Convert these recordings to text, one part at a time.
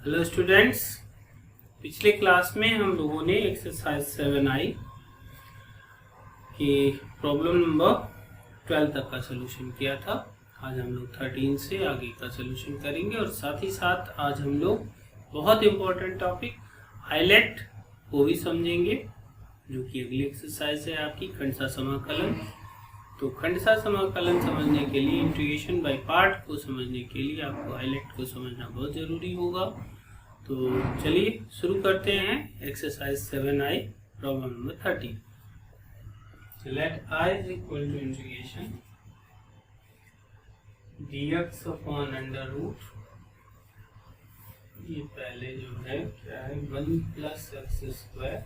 Hello students, पिछले class में हम लोगों ने एक्सरसाइज 7i की प्रॉब्लम नंबर 12 तक का सलूशन किया था। आज हम लोग 13 से आगे का सलूशन करेंगे और साथ ही साथ आज हम लोग बहुत इम्पोर्टेंट टॉपिक हाईलाइट को भी समझेंगे, जो कि अगली एक्सरसाइज है आपकी खंडसा समाकलन। तो खंडसा समाकलन समझने के लिए, इंटीग्रेशन बाय पार्ट को समझने के लिए आपको हाईलाइट को समझना बहुत ज़रूरी होगा। तो चलिए शुरू करते हैं exercise 7i problem number 13। Let i is equal to integration dx upon under root, ये पहले जो है क्या है 1 प्लस एक्स स्क्वायर,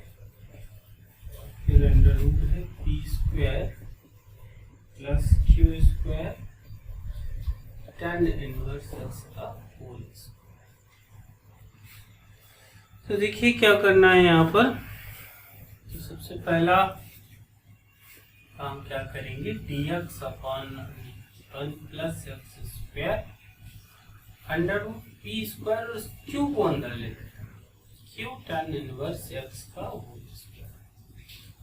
फिर अंडर रूट है p square plus Q square tan inverse x का होल स्क्वायर। तो देखिए क्या करना है यहाँ पर। तो सबसे पहला काम क्या करेंगे, dx upon 1 plus x square under root P square और क्यू को अंदर लेते हैं, क्यू tan इनवर्स एक्स का होल स्क्वायर।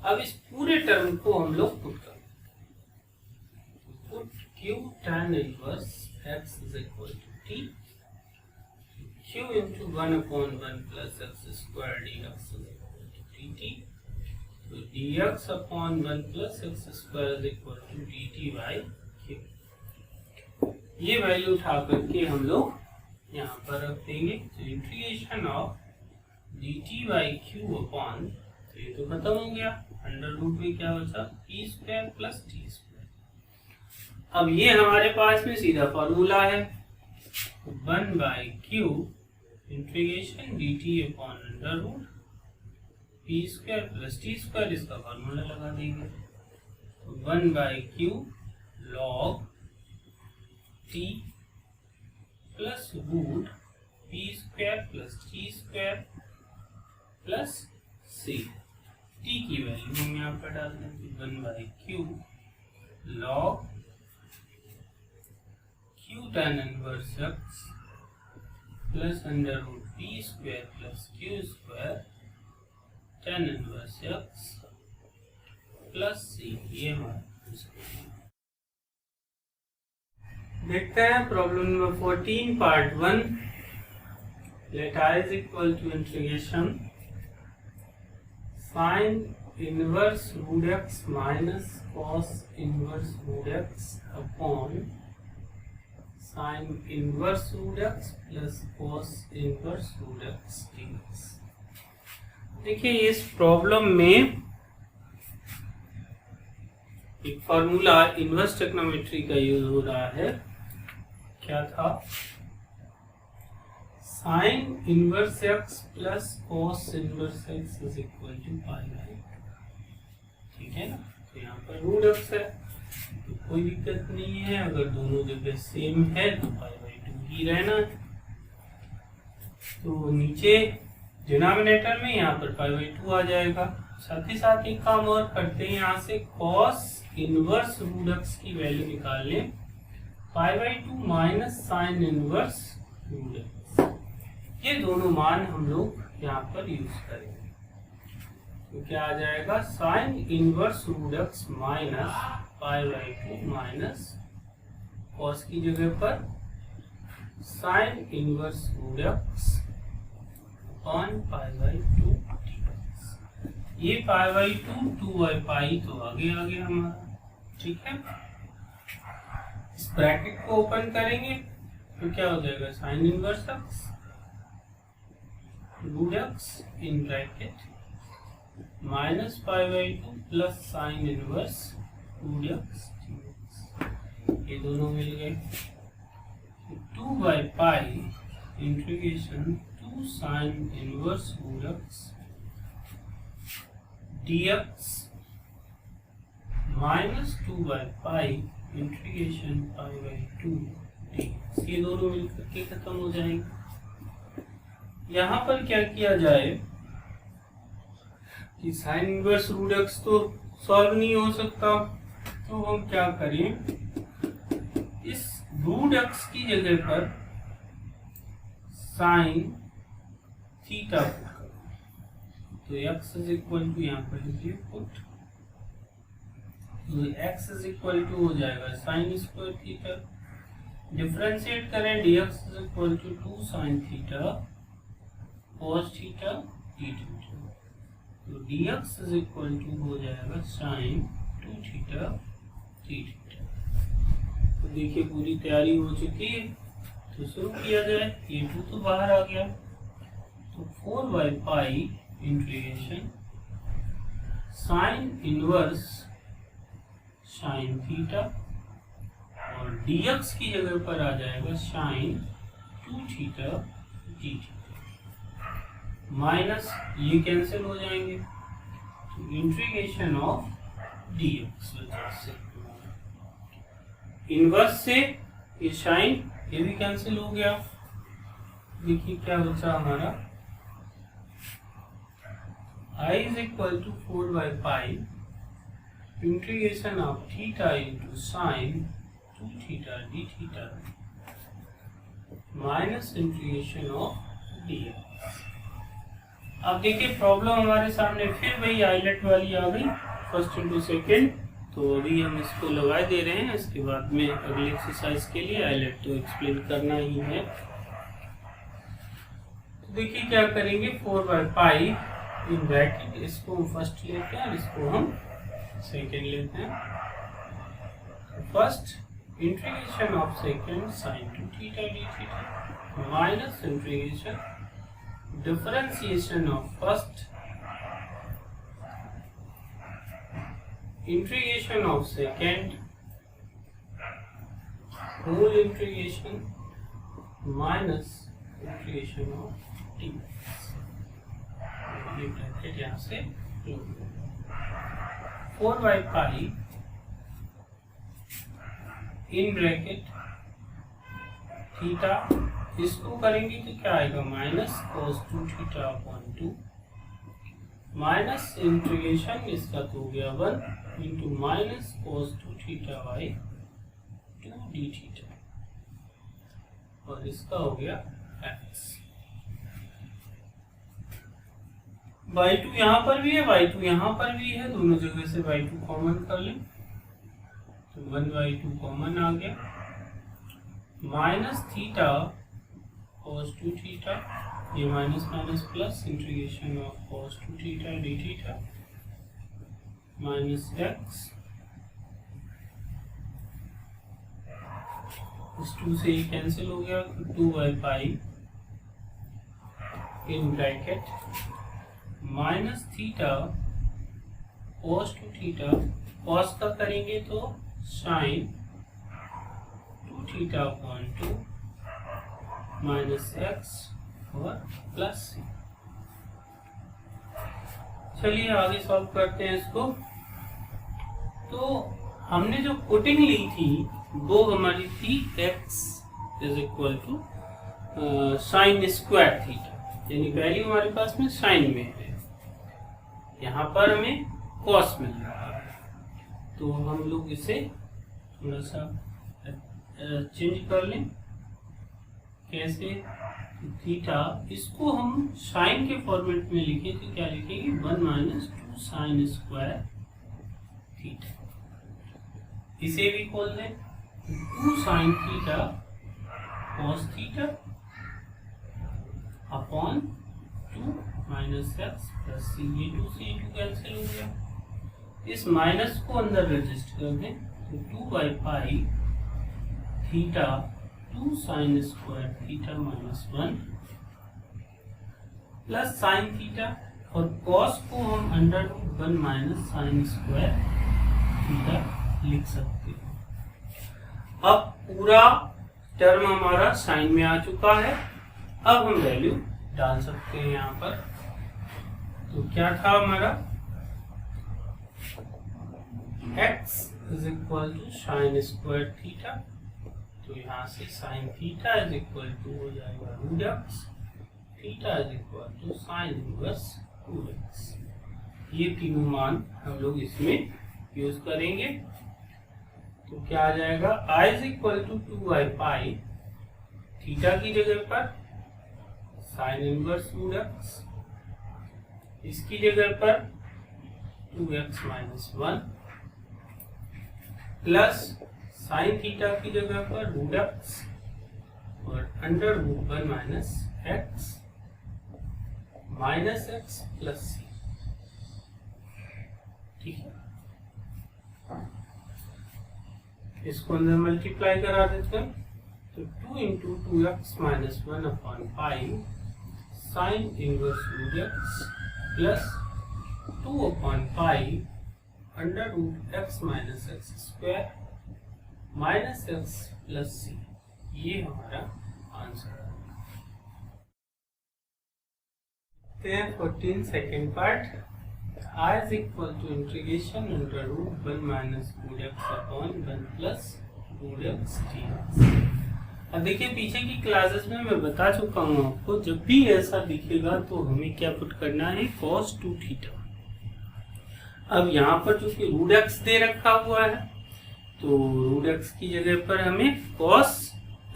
अब इस पूरे टर्म को हम लोग पुट करें, put q tan inverse x is equal to t q into 1 upon 1 plus x square dx is equal to dt. So dx upon 1 plus x square is equal to dt by q. ये value उठा करके हम लोग यहाँ पर रख देंगे। तो integration of dt by q upon, तो ये तो खत्म हो गया, अंडर रूट में क्या बचा p square plus t square. अब ये हमारे पास में सीधा फॉर्मूला है 1 by q integration dt upon under root P square plus T square, इसका फॉर्मूला लगा देंगे। तो 1 by Q log T plus root P square plus T square plus C. टी की वैल्यू हम यहाँ पर डाल देंगे 1 by Q log Q tan inverse x plus under root P square plus Q square tan inverse x plus C. ये हमारा देखते हैं problem number 14 part 1। Let i is equal to integration sine inverse root x minus cos inverse root x upon sine inverse root x plus cos inverse root x dx। देखिए इस problem में एक formula inverse trigonometry का use हो रहा है। क्या था, sine inverse x plus cos inverse x is equal to pi by 2। ठीक है ना। तो यहाँ पर रूट एक्स है तो कोई दिक्कत नहीं है, अगर दोनों जगह सेम है तो पाई बाई 2 ही रहना है। तो नीचे डिनोमिनेटर में यहाँ पर पाई बाई 2 आ जाएगा। साथ ही साथ एक काम और करते हैं, यहाँ से कॉस इनवर्स रूट एक्स की वैल्यू निकाल लें, pi by 2 minus sine inverse root x. ये दोनों मान हम लोग यहाँ पर यूज करेंगे। तो क्या आ जाएगा, sine inverse root x minus pi by 2 minus cos की जगह पर sine inverse root x upon pi by 2 dx। ये पाई बाई 2 बाई पाई तो आगे आ गया हमारा। ठीक है, इस ब्रैकेट को ओपन करेंगे तो क्या हो जाएगा, sine inverse x root x in bracket minus pi by 2 plus sine inverse root x dx। ये दोनों मिल गए। 2 by pi integration 2 sine inverse root x dx minus 2 by pi integration pi by 2 dx। ये दोनों मिलकर के खत्म हो जाएंगे। यहाँ पर क्या किया जाए कि साइन इनवर्स रूट एक्स तो सॉल्व नहीं हो सकता, तो हम क्या करें, इस रूट एक्स की जगह पर साइन थीटा पुट करो, तो x इज इक्वल टू यहाँ पर लिखिए पुट, तो x इज इक्वल टू हो जाएगा साइन स्क्वायर थीटा, डिफरेंशिएट करें dx is equal to 2 sine theta cos theta d theta, तो dx इज इक्वल टू हो जाएगा साइन 2 थीटा d थीटा। तो देखिए पूरी तैयारी हो चुकी है, तो शुरू किया जाए। ये 2 तो बाहर आ गया, तो 4/पाई integration sine inverse sine theta और dx की जगह पर आ जाएगा sine 2 theta d theta, minus ये कैंसिल हो जाएंगे, तो इंटीग्रेशन ऑफ dx से इनवर्स से ये साइन ये भी कैंसिल हो गया। देखिए क्या बचा हमारा, I इज इक्वल टू 4/पाई integration of theta into sine 2 theta d theta minus integration of dx। अब देखिए प्रॉब्लम हमारे सामने फिर वही आइलेट वाली आ गई, फर्स्ट इंटू सेकेंड, तो अभी हम इसको लगा दे रहे हैं, इसके बाद में अगले एक्सरसाइज के लिए आइलेट तो एक्सप्लेन करना ही है। तो देखिए क्या करेंगे, 4/पाई इन ब्रैकेट, इसको हम फर्स्ट लेते हैं और इसको हम सेकेंड लेते हैं। First integration of second sine 2 theta d theta minus integration differentiation of first integration of second whole integration minus integration of dx। ये ब्रैकेट यहाँ से 4/पाई इन ब्रैकेट थीटा, इसको करेंगे तो क्या आएगा minus cos 2 theta upon 2 minus integration इसका तो हो गया 1 into minus cos 2 theta by 2 d theta और इसका हो गया x। बाई 2 यहाँ पर भी है, बाई 2 यहाँ पर भी है, दोनों जगह से बाई 2 कॉमन कर लें, तो 1/2 कॉमन आ गया, माइनस थीटा cos 2 थीटा, ये minus minus plus integration of cos 2 theta d theta minus x, इस 2 से ये कैंसिल हो गया, 2/पाई in bracket minus theta cos 2 theta, cos का करेंगे तो sine 2 theta upon 2 minus x और प्लस c। चलिए आगे सॉल्व करते हैं इसको। तो हमने जो पुटिंग ली थी वो हमारी थी x is equal to sine square theta, यानी वैल्यू हमारे पास में साइन में है, यहाँ पर हमें कॉस मिल रहा है, तो हम लोग इसे थोड़ा सा चेंज कर लें। कैसे, थीटा इसको हम साइन के फॉर्मेट में लिखें तो क्या लिखेंगे 1 माइनस 2 साइन स्क्वायर थीटा, इसे भी खोल दें 2 sine theta cos theta upon 2 minus X plus C, ये 2 से 2 कैंसिल हो गया, इस माइनस को अंदर रजिस्ट कर दें, तो 2/पाई theta 2 sine square theta minus 1 plus sine theta, और कॉस को हम under 1 minus sine square theta लिख सकते हैं। अब पूरा टर्म हमारा साइन में आ चुका है, अब हम वैल्यू डाल सकते हैं यहाँ पर। तो क्या था हमारा x is equal to sine square theta, तो यहाँ से sine theta is equal to हो जाएगा root x, theta is equal to sine inverse root x. ये तीनों मान हम लोग इसमें यूज करेंगे। तो क्या आ जाएगा, i इज इक्वल टू 2/पाई थीटा की जगह पर साइन इनवर्स रूट एक्स, इसकी जगह पर 2x minus 1 plus sine theta की जगह पर रूट एक्स और under root 1 minus X plus C. ठीक है, इसको अंदर मल्टीप्लाई करा देते हैं तो 2 into 2x minus 1 upon pi sine inverse root x plus 2 upon pi under root x minus X square minus X plus C. ये हमारा आंसर है। 14 second part, I is equal to integration under root 1 minus root x upon 1 plus root x dx। अब देखिए पीछे की classes में मैं बता चुका हूँ आपको, जब भी ऐसा दिखेगा तो हमें क्या पुट करना है, cos 2 थीटा। अब यहाँ पर चूंकि रूट एक्स दे रखा हुआ है तो रूट एक्स की जगह पर हमें cos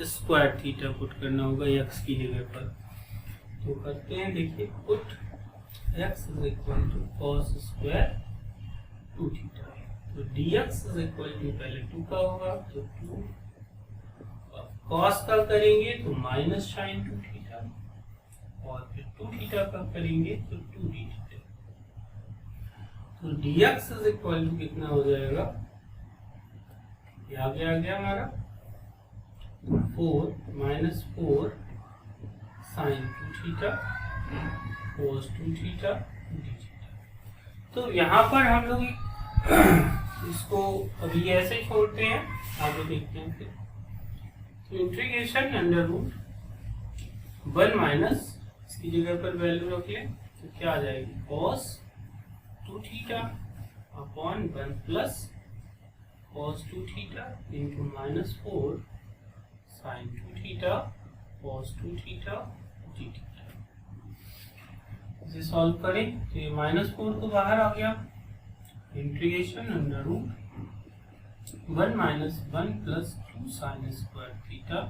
स्क्वायर थीटा पुट करना होगा x की जगह पर। तो करते हैं, देखिए put x is equal to cos square 2 theta, तो dx is equal to पहले 2 का होगा तो 2 cos का करेंगे तो माइनस साइन 2 थीटा और फिर 2 थीटा का करेंगे तो 2 d थीटा। तो dx is equal to कितना हो जाएगा, ये आगे आ गया हमारा 4 minus 4 sine 2 theta cos 2 theta d theta. तो यहाँ पर हम लोग इसको अभी ऐसे छोड़ते हैं, आगे देखते हैं फिर। तो इंटीग्रेशन अंडर रूट 1 माइनस, इसकी जगह पर वैल्यू रख लें तो क्या आ जाएगी, cos 2 theta upon 1 plus cos 2 theta into minus 4 sine 2 theta cos 2 theta d theta. इसे सॉल्व करें तो ये -4 तो बाहर आ गया, integration under root 1 minus 1 plus 2 sine square theta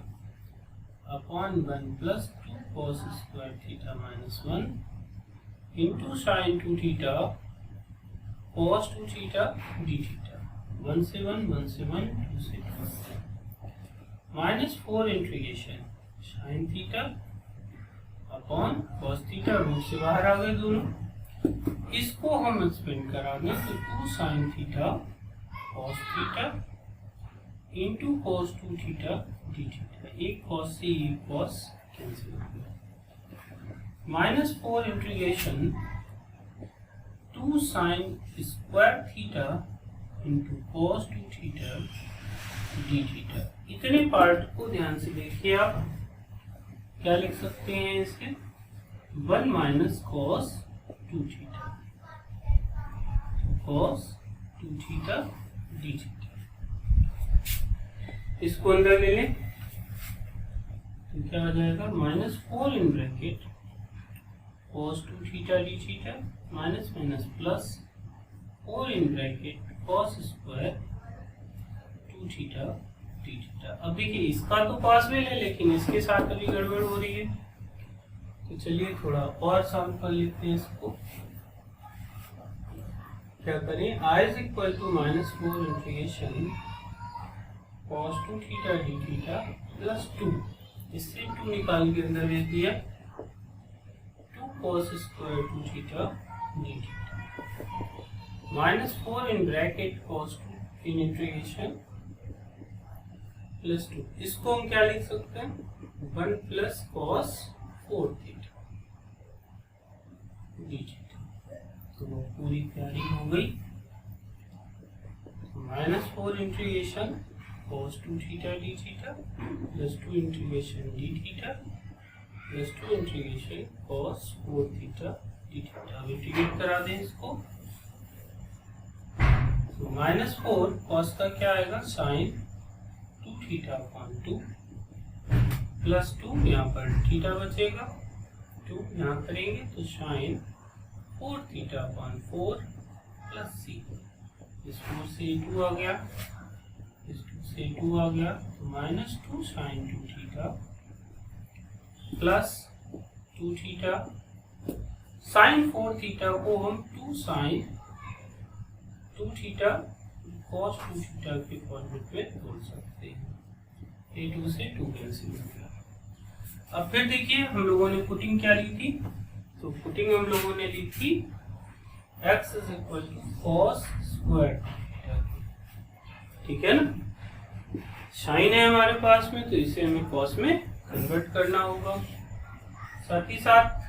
upon 1 plus 2 cos square theta minus 1 into sine 2 theta cos 2 theta d theta. 1 से 1 1 से 1 2 से 2 -4 integration sine theta upon cos theta, root से बाहर आ गए दोनों, इसको हम एक्सपेंड कराएंगे तो 2 sine theta cos theta into cos 2 theta d theta. एक cos से एक cos कैंसिल हो गया। -4 integration 2 sine square theta into cos 2 theta d theta. इतने पार्ट को ध्यान से देखिए, आप क्या लिख सकते हैं इसके, 1 minus cos 2 theta cos 2 theta d theta. इसको अंदर ले लें तो क्या आ जाएगा, -4 in bracket cos 2 theta d theta minus minus plus 4 in bracket cos square 2 theta d theta. अब देखिए इसका तो पास में है लेकिन इसके साथ अभी गड़बड़ हो रही है, तो चलिए थोड़ा और सॉल्व कर लेते हैं इसको। क्या करें, I is equal to -4 integration cos 2 theta d theta plus 2, इससे 2 निकाल के अंदर भेज दिया 2 cos square 2 theta d theta -4 in bracket cos 2 in integration plus 2। इसको हम क्या लिख सकते हैं, 1 plus cos 4 theta d theta. तो वो पूरी तैयारी हो गई। -4 integration cos 2 theta d theta plus 2 integration d theta plus 2 integration cos 4 theta d theta. अब इंटीग्रेट करा दें इसको तो -4 cos का क्या आएगा, साइन 2 थीटा अपॉन 2 प्लस 2, यहाँ पर थीटा बचेगा 2 यहाँ करेंगे तो साइन 4 थीटा अपॉन 4 प्लस सी। इस 4 से 2 आ गया, इस 2 से 2 आ गया तो -2 sine 2 theta plus 2 theta, sine 4 theta को हम 2 साइन 2 थीटा cos 2 थीटा के फॉर्मेट में बोल सकते हैं। A2 से 2 कैंसिल हो गया। अब फिर देखिए हम लोगों ने पुटिंग क्या ली थी, तो पुटिंग हम लोगों ने ली थी x is equal to cos square, ठीक है ना। साइन है हमारे पास में तो इसे हमें cos में कन्वर्ट करना होगा। साथ ही साथ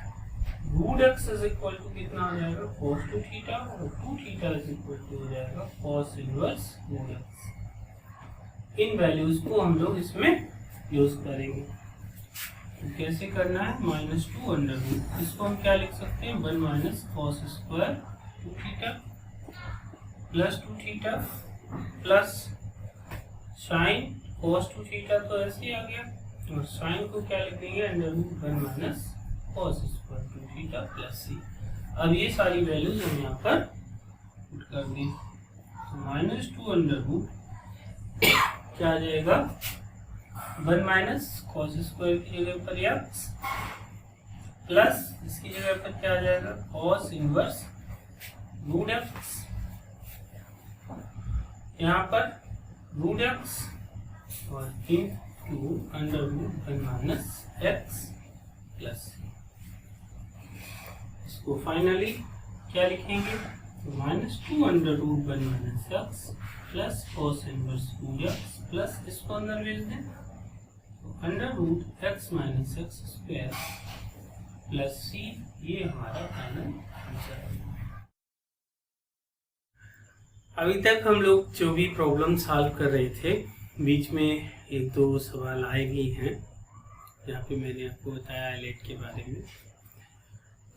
root x is equal to कितना हो जाएगा cos 2 थीटा, और 2 थीटा इज इक्वल टू हो जाएगा cos इनवर्स रूट x। इन वैल्यूज को हम लोग इसमें यूज करेंगे। तो कैसे करना है, -2 अंडर रूट, इसको हम क्या लिख सकते हैं 1 minus cos square 2 theta plus 2 theta plus sign cos 2 theta, तो ऐसे ही आ गया, और साइन को क्या लिख देंगे under root 1 minus cos square 2 theta plus c। अब ये सारी वैल्यूज हम यहाँ पर पुट कर दी, तो -2 अंडर रूट क्या आ जाएगा 1 माइनस cos स्क्वायर की जगह पर x प्लस इसकी जगह पर क्या आ जाएगा cos इनवर्स रूट x, यहाँ पर रूट x और into under root 1 minus x plus. इसको फाइनली क्या लिखेंगे, -2 under root 1 minus x plus cos inverse root x plus इसको अंदर भेज दें, under root x minus x square plus c, ये हमारा फाइनल आंसर है। अभी तक हम लोग जो भी प्रॉब्लम सॉल्व कर रहे थे, बीच में एक दो सवाल आए भी हैं जहाँ पे मैंने आपको बताया आइलेट के बारे में।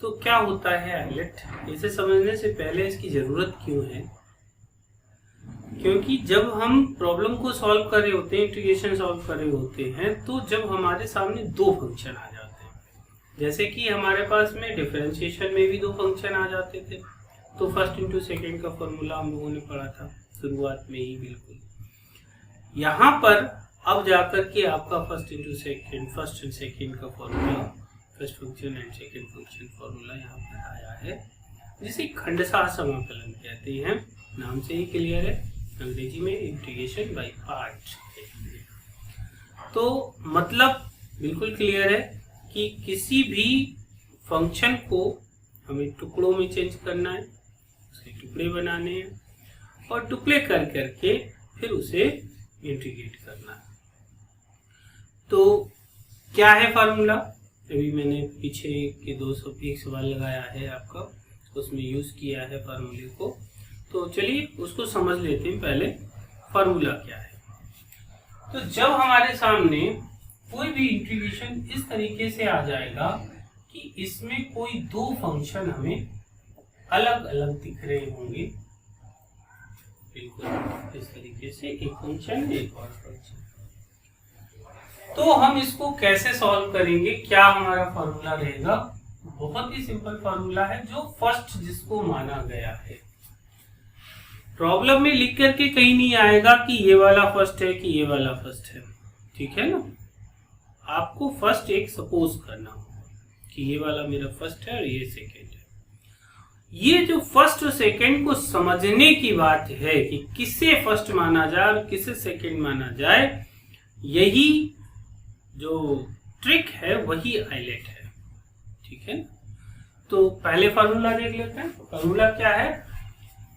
तो क्या होता है आइलेट, इसे समझने से पहले इसकी ज़रूरत क्यों है, क्योंकि जब हम प्रॉब्लम को सॉल्व कर रहे होते हैं, इंटीग्रेशन सॉल्व कर रहे होते हैं, तो जब हमारे सामने दो फंक्शन आ जाते हैं, जैसे कि हमारे पास में डिफरेंशिएशन में भी दो फंक्शन आ जाते थे, तो फर्स्ट इंटू सेकेंड का फॉर्मूला हम लोगों ने पढ़ा था शुरुआत में ही बिल्कुल। यहाँ पर अब जाकर के आपका first into second, first and second का formula, first function and second function formula यहाँ पर आया है, जिसे खंडशः समाकलन कहते हैं। नाम से ही क्लियर है, अंग्रेजी में इंटीग्रेशन बाय पार्ट। तो मतलब बिल्कुल क्लियर है कि किसी भी फंक्शन को हमें टुकड़ों में चेंज करना है, उसके टुकड़े बनाने हैं, और टुकड़े कर करके फिर उसे इंटीग्रेट करना है। तो क्या है फार्मूला, अभी मैंने पीछे के एक सवाल लगाया है आपका, उसमें यूज किया है फार्मूले को। तो चलिए उसको समझ लेते हैं पहले, फार्मूला क्या है। तो जब हमारे सामने कोई भी इंटीग्रेशन इस तरीके से आ जाएगा कि इसमें कोई दो फंक्शन हमें अलग अलग दिख रहे होंगे, बिल्कुल इस तरीके से, एक फंक्शन एक और फंक्शन, तो हम इसको कैसे सॉल्व करेंगे, क्या हमारा फार्मूला रहेगा। बहुत ही सिंपल फार्मूला है, जो फर्स्ट जिसको माना गया है। प्रॉब्लम में लिख करके कहीं नहीं आएगा कि ये वाला फर्स्ट है कि ये वाला फर्स्ट है, ठीक है ना। आपको फर्स्ट एक सपोज करना होगा कि ये वाला मेरा फर्स्ट है और ये सेकेंड है। ये जो फर्स्ट और सेकेंड को समझने की बात है कि किसे फर्स्ट माना जाए और किसे सेकेंड माना जाए, यही जो ट्रिक है वही आइलेट है, ठीक है। तो पहले फार्मूला देख लेते हैं। फार्मूला क्या है,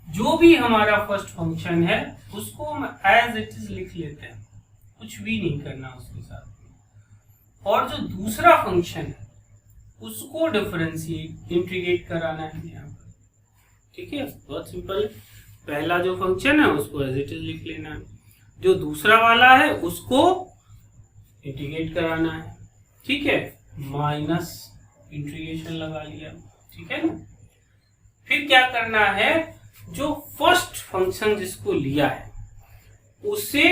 जो भी हमारा फर्स्ट फंक्शन है उसको हम एज इट इज लिख लेते हैं, कुछ भी नहीं करना उसके साथ में, और जो दूसरा फंक्शन है उसको डिफरेंशिएट इंटीग्रेट कराना है यहाँ पर, ठीक है। बहुत सिंपल, पहला जो फंक्शन है उसको एज इट इज लिख लेना है, जो दूसरा वाला है उसको इंटीग्रेट कराना है, ठीक है। माइनस इंटीग्रेशन लगा लिया, ठीक है ना। फिर क्या करना है, जो फर्स्ट फंक्शन जिसको लिया है उसे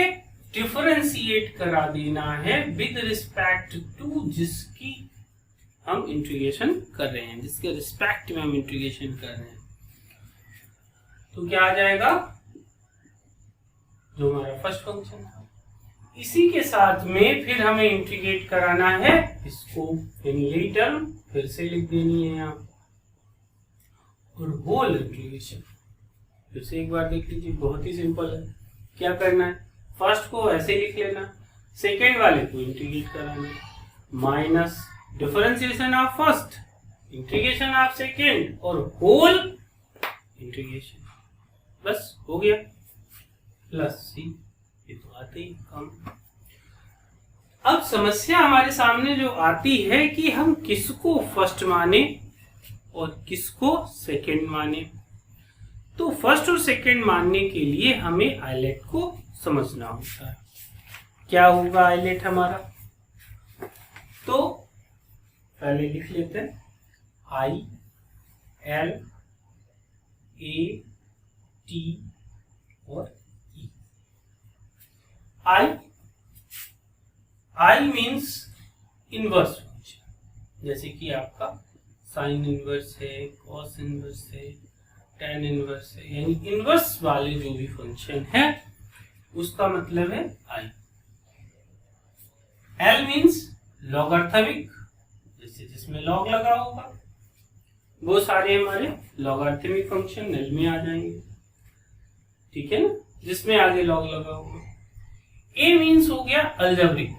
डिफरेंशिएट करा देना है विद रिस्पेक्ट टू जिसकी हम इंटीग्रेशन कर रहे हैं, जिसके रिस्पेक्ट में हम इंटीग्रेशन कर रहे हैं। तो क्या आ जाएगा, जो हमारा फर्स्ट फंक्शन था इसी के साथ में फिर हमें इंटीग्रेट कराना है इसको, यानी यही टर्म फिर से लिख देनी है यहाँ, और होल इंटीग्रेशन फिर से एक बार देख लीजिए, बहुत ही सिंपल है। क्या करना है, फर्स्ट को ऐसे लिख लेना, सेकेंड वाले को इंटीग्रेट कराना, minus differentiation of first, integration of second, और होल इंटीग्रेशन, बस हो गया, प्लस सी। ये तो आते ही कम। अब समस्या हमारे सामने जो आती है कि हम किसको फर्स्ट माने और किसको सेकेंड माने। तो फर्स्ट और सेकेंड मानने के लिए हमें आइलेट को समझना होता है। क्या होगा आइलेट हमारा, तो पहले लिख लेते हैं आई एल ए टी और ई। आई मीन्स इनवर्स फंक्शन, जैसे कि आपका साइन इनवर्स है, कॉस इनवर्स है, टेन इनवर्स है, यानी इनवर्स वाले जो भी फंक्शन है उसका मतलब है आई। एल मीन्स लॉगरिथमिक, जैसे जिसमें लॉग लगा होगा वो सारे हमारे लॉगरिथमिक फंक्शन एल में आ जाएंगे, ठीक है ना, जिसमें आगे लॉग लगा होगा। ए मीन्स हो गया अलजेब्रिक,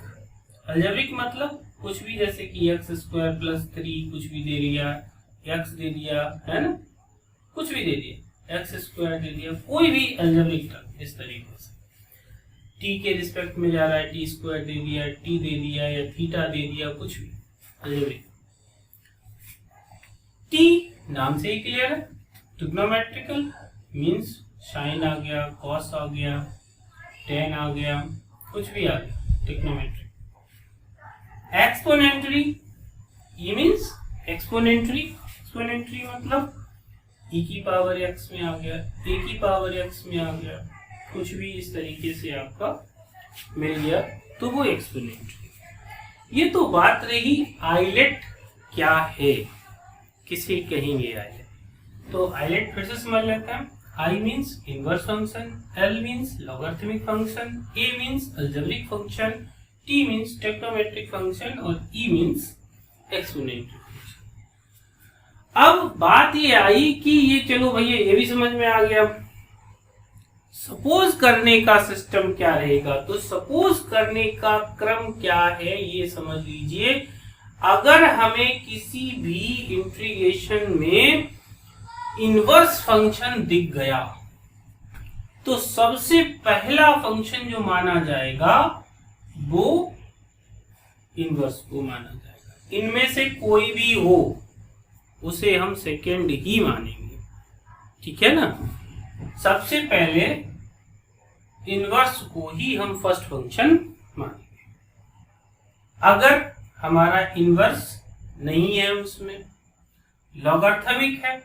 अलजेब्रिक मतलब कुछ भी, जैसे कि एक्स स्क्वायर प्लस 3 कुछ भी दे दिया, एक्स दे दिया है ना, कुछ भी दे दिया, एक्स स्क्वायर दे दिया, कोई भी अलजेब्रिक टर्म इस तरीके से टी के रिस्पेक्ट में जा रहा है, टी स्क्वायर दे दिया, टी दे दिया या थीटा दे दिया, कुछ भी अलजेब्रिक। टी नाम से ही क्लियर है, ट्रिग्नोमेट्रिकल मीन्स साइन आ गया, कॉस आ गया, टेन आ गया, कुछ भी आ गया, ट्रिग्नोमेट्रिक। एक्सपोनेंट्री, ई मीन्स एक्सपोनेंट्री, एक्सपोनेंट्री मतलब ई की पावर एक्स में आ गया, ए की पावर एक्स में आ गया, कुछ भी इस तरीके से आपका मिल गया तो वो एक्सपोनेंट्री। ये तो बात रही आइलेट क्या है, किसे कहेंगे आइलेट। तो आइलेट फिर से समझ लेते हैं। I means inverse function, L means logarithmic function, A means algebraic function, T means trigonometric function और ई मीन्स एक्सपोनेंट्री फंक्शन। अब बात ये आई कि ये चलो भैया ये भी समझ में आ गया, सपोज करने का सिस्टम क्या रहेगा। तो सपोज करने का क्रम क्या है ये समझ लीजिए। अगर हमें किसी भी इंटीग्रेशन में इनवर्स फंक्शन दिख गया तो सबसे पहला फंक्शन जो माना जाएगा वो इनवर्स को माना जाएगा। इनमें से कोई भी हो उसे हम सेकेंड ही मानेंगे, ठीक है ना। सबसे पहले इनवर्स को ही हम फर्स्ट फंक्शन मानेंगे। अगर हमारा इनवर्स नहीं है, उसमें लॉगरिथमिक है,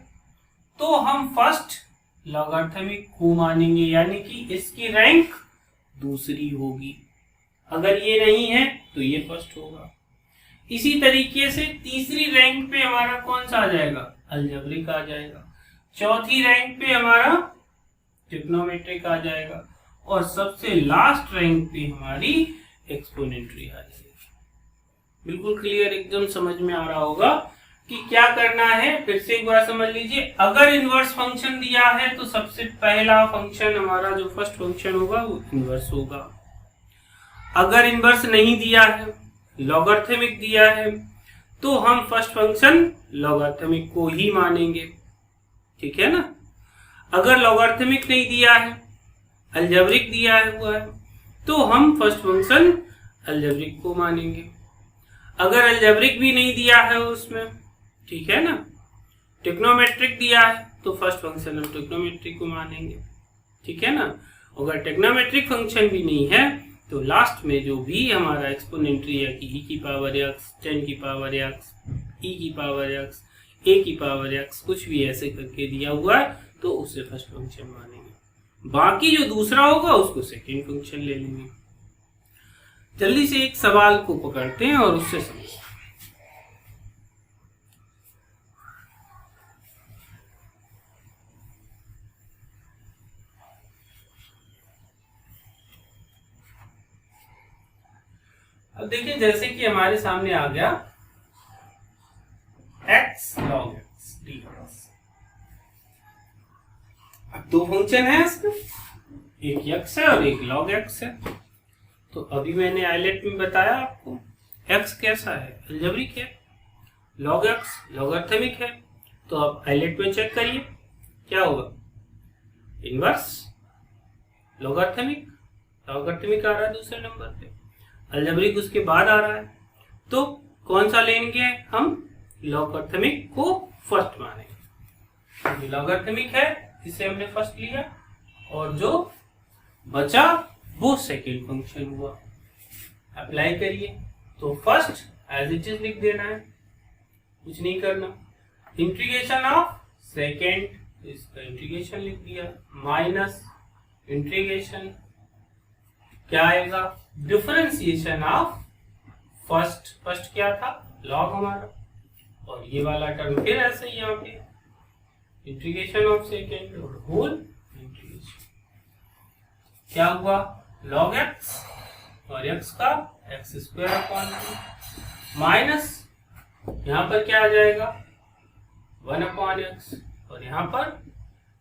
तो हम फर्स्ट लॉगरिथमिक को मानेंगे, यानी कि इसकी रैंक दूसरी होगी। अगर ये नहीं है तो ये फर्स्ट होगा। इसी तरीके से तीसरी रैंक पे हमारा कौन सा आ जाएगा, अलजेब्रिक आ जाएगा। चौथी रैंक पे हमारा ट्रिग्नोमेट्रिक आ जाएगा और सबसे लास्ट रैंक पे हमारी एक्सपोनेंट्री आ जाएगी। बिल्कुल क्लियर, एकदम समझ में आ रहा होगा कि क्या करना है। फिर से एक बार समझ लीजिए। अगर इनवर्स फंक्शन दिया है तो सबसे पहला फंक्शन हमारा जो फर्स्ट फंक्शन होगा वो इनवर्स होगा। अगर इनवर्स नहीं दिया है, लॉगरिथमिक दिया है, तो हम फर्स्ट फंक्शन लॉगरिथमिक को ही मानेंगे, ठीक है ना। अगर लॉगरिथमिक नहीं दिया है, अलजेब्रिक दिया हुआ है, तो हम फर्स्ट फंक्शन अलजेब्रिक को मानेंगे। अगर अलजेब्रिक भी नहीं दिया है उसमें, ठीक है ना, ट्रिग्नोमेट्रिक दिया है तो फर्स्ट फंक्शन हम ट्रिग्नोमेट्रिक को मानेंगे, ठीक है ना। अगर ट्रिग्नोमेट्रिक फंक्शन भी नहीं है तो लास्ट में जो भी हमारा एक्सपोनेंट्री है कि e की पावर x, 10 की पावर x, e की पावर x, a की पावर x, कुछ भी ऐसे करके दिया हुआ है तो उसे फर्स्ट फंक्शन मानेंगे। बाकी जो दूसरा होगा उसको सेकेंड फंक्शन ले लेंगे। जल्दी से एक सवाल को पकड़ते हैं और उससे समझते हैं। अब देखिए जैसे कि हमारे सामने आ गया x log x dx। अब दो फंक्शन है इसमें, एक x है और एक log x है। तो अभी मैंने आइलेट में बताया आपको x कैसा है, अलजेब्रिक है, log x लॉगरिथमिक है। तो आप आइलेट में चेक करिए क्या होगा, इनवर्स लॉगरिथमिक आ रहा है दूसरे नंबर पे, अलजेब्रिक उसके बाद आ रहा है। तो कौन सा लेंगे हम, लॉगरिथमिक को फर्स्ट मानेंगे। लॉगरिथमिक है इसे हमने फर्स्ट लिया और जो बचा वो सेकेंड फंक्शन हुआ। अप्लाई करिए तो फर्स्ट एज इट इज लिख देना है, कुछ नहीं करना। इंटीग्रेशन ऑफ सेकेंड, इसका इंटीग्रेशन लिख दिया, माइनस इंटीग्रेशन क्या आएगा, डिफरेंशिएशन ऑफ फर्स्ट, फर्स्ट क्या था लॉग हमारा, और ये वाला टर्म फिर ऐसे ही यहाँ पे इंटीग्रेशन ऑफ सेकेंड और होल इंटीग्रेशन क्या हुआ, लॉग एक्स और एक्स का x square upon two minus यहाँ पर क्या आ जाएगा 1 अपॉन एक्स और यहाँ पर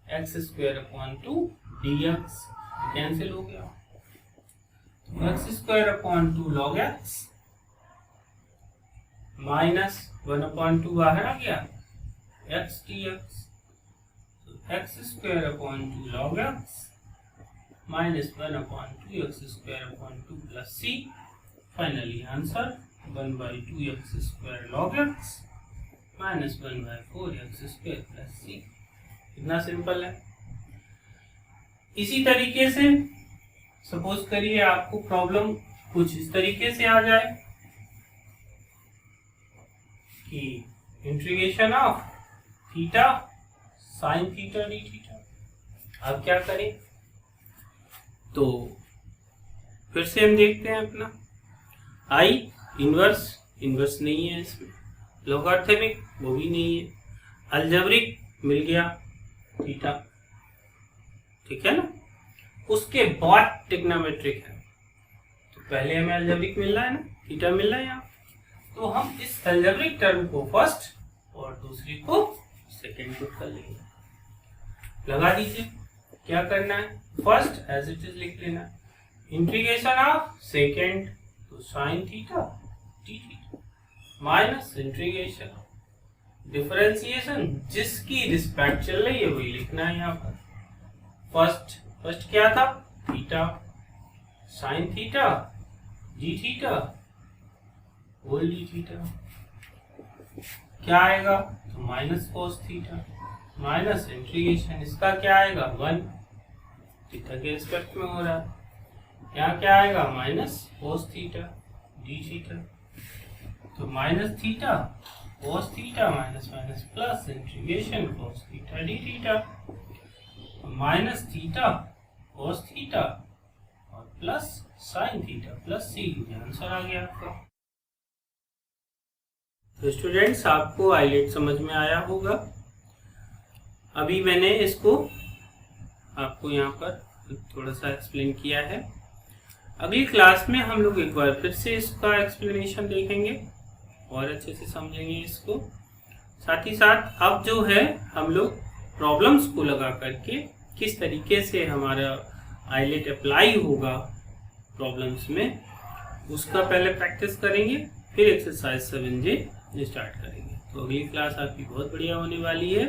X square upon 2 dx cancel हो गया। X square upon 2 log X minus 1 upon 2 बाहर आ गया X dx, X square upon 2 log X minus 1 upon 2 X square upon 2 plus C. Finally answer 1/2 X square log X minus 1/4 X square plus C. इतना simple है। इसी तरीके से suppose करिए आपको प्रॉब्लम कुछ इस तरीके से आ जाए कि integration of theta sine theta D theta. अब क्या करें, तो फिर से हम देखते हैं अपना आई इनवर्स नहीं है इसमें, लॉगरिथमिक वो भी नहीं है, अलजेब्रिक मिल गया थीटा, ठीक है ना। उसके बाद ट्रिग्नोमेट्रिक है, तो पहले हमें अलजेब्रिक मिल रहा है ना, थीटा मिल रहा है यहाँ, तो हम इस अलजेब्रिक टर्म को फर्स्ट और दूसरी को सेकेंड पुट कर लेंगे। लगा दीजिए क्या करना है, फर्स्ट एज इट इज लिख लेना, इंटीग्रेशन ऑफ सेकेंड तो sign theta D theta minus integration differentiation जिसकी रिस्पेक्ट चल रही है वही लिखना है यहाँ पर। फर्स्ट क्या था theta sine theta D theta whole d theta, क्या आएगा तो minus cos theta minus integration इसका क्या आएगा 1 थीटा के रिस्पेक्ट में हो रहा है, यहाँ क्या आएगा minus cos theta D theta, तो minus theta cos theta minus minus plus integration cos theta D theta, minus theta cos theta और plus sine theta plus C. Answer आ गया आपका। तो स्टूडेंट्स आपको आइलेट समझ में आया होगा। अभी मैंने इसको आपको यहाँ पर थोड़ा सा एक्सप्लेन किया है। अगली क्लास में हम लोग एक बार फिर से इसका एक्सप्लेनेशन देखेंगे और अच्छे से समझेंगे इसको। साथ ही साथ अब जो है हम लोग प्रॉब्लम्स को लगा करके किस तरीके से हमारा आइलेट अप्लाई होगा प्रॉब्लम्स में, उसका पहले प्रैक्टिस करेंगे, फिर एक्सरसाइज 7J स्टार्ट करेंगे। तो अगली क्लास आपकी बहुत बढ़िया होने वाली है।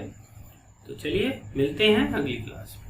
तो चलिए मिलते हैं अगली क्लास में।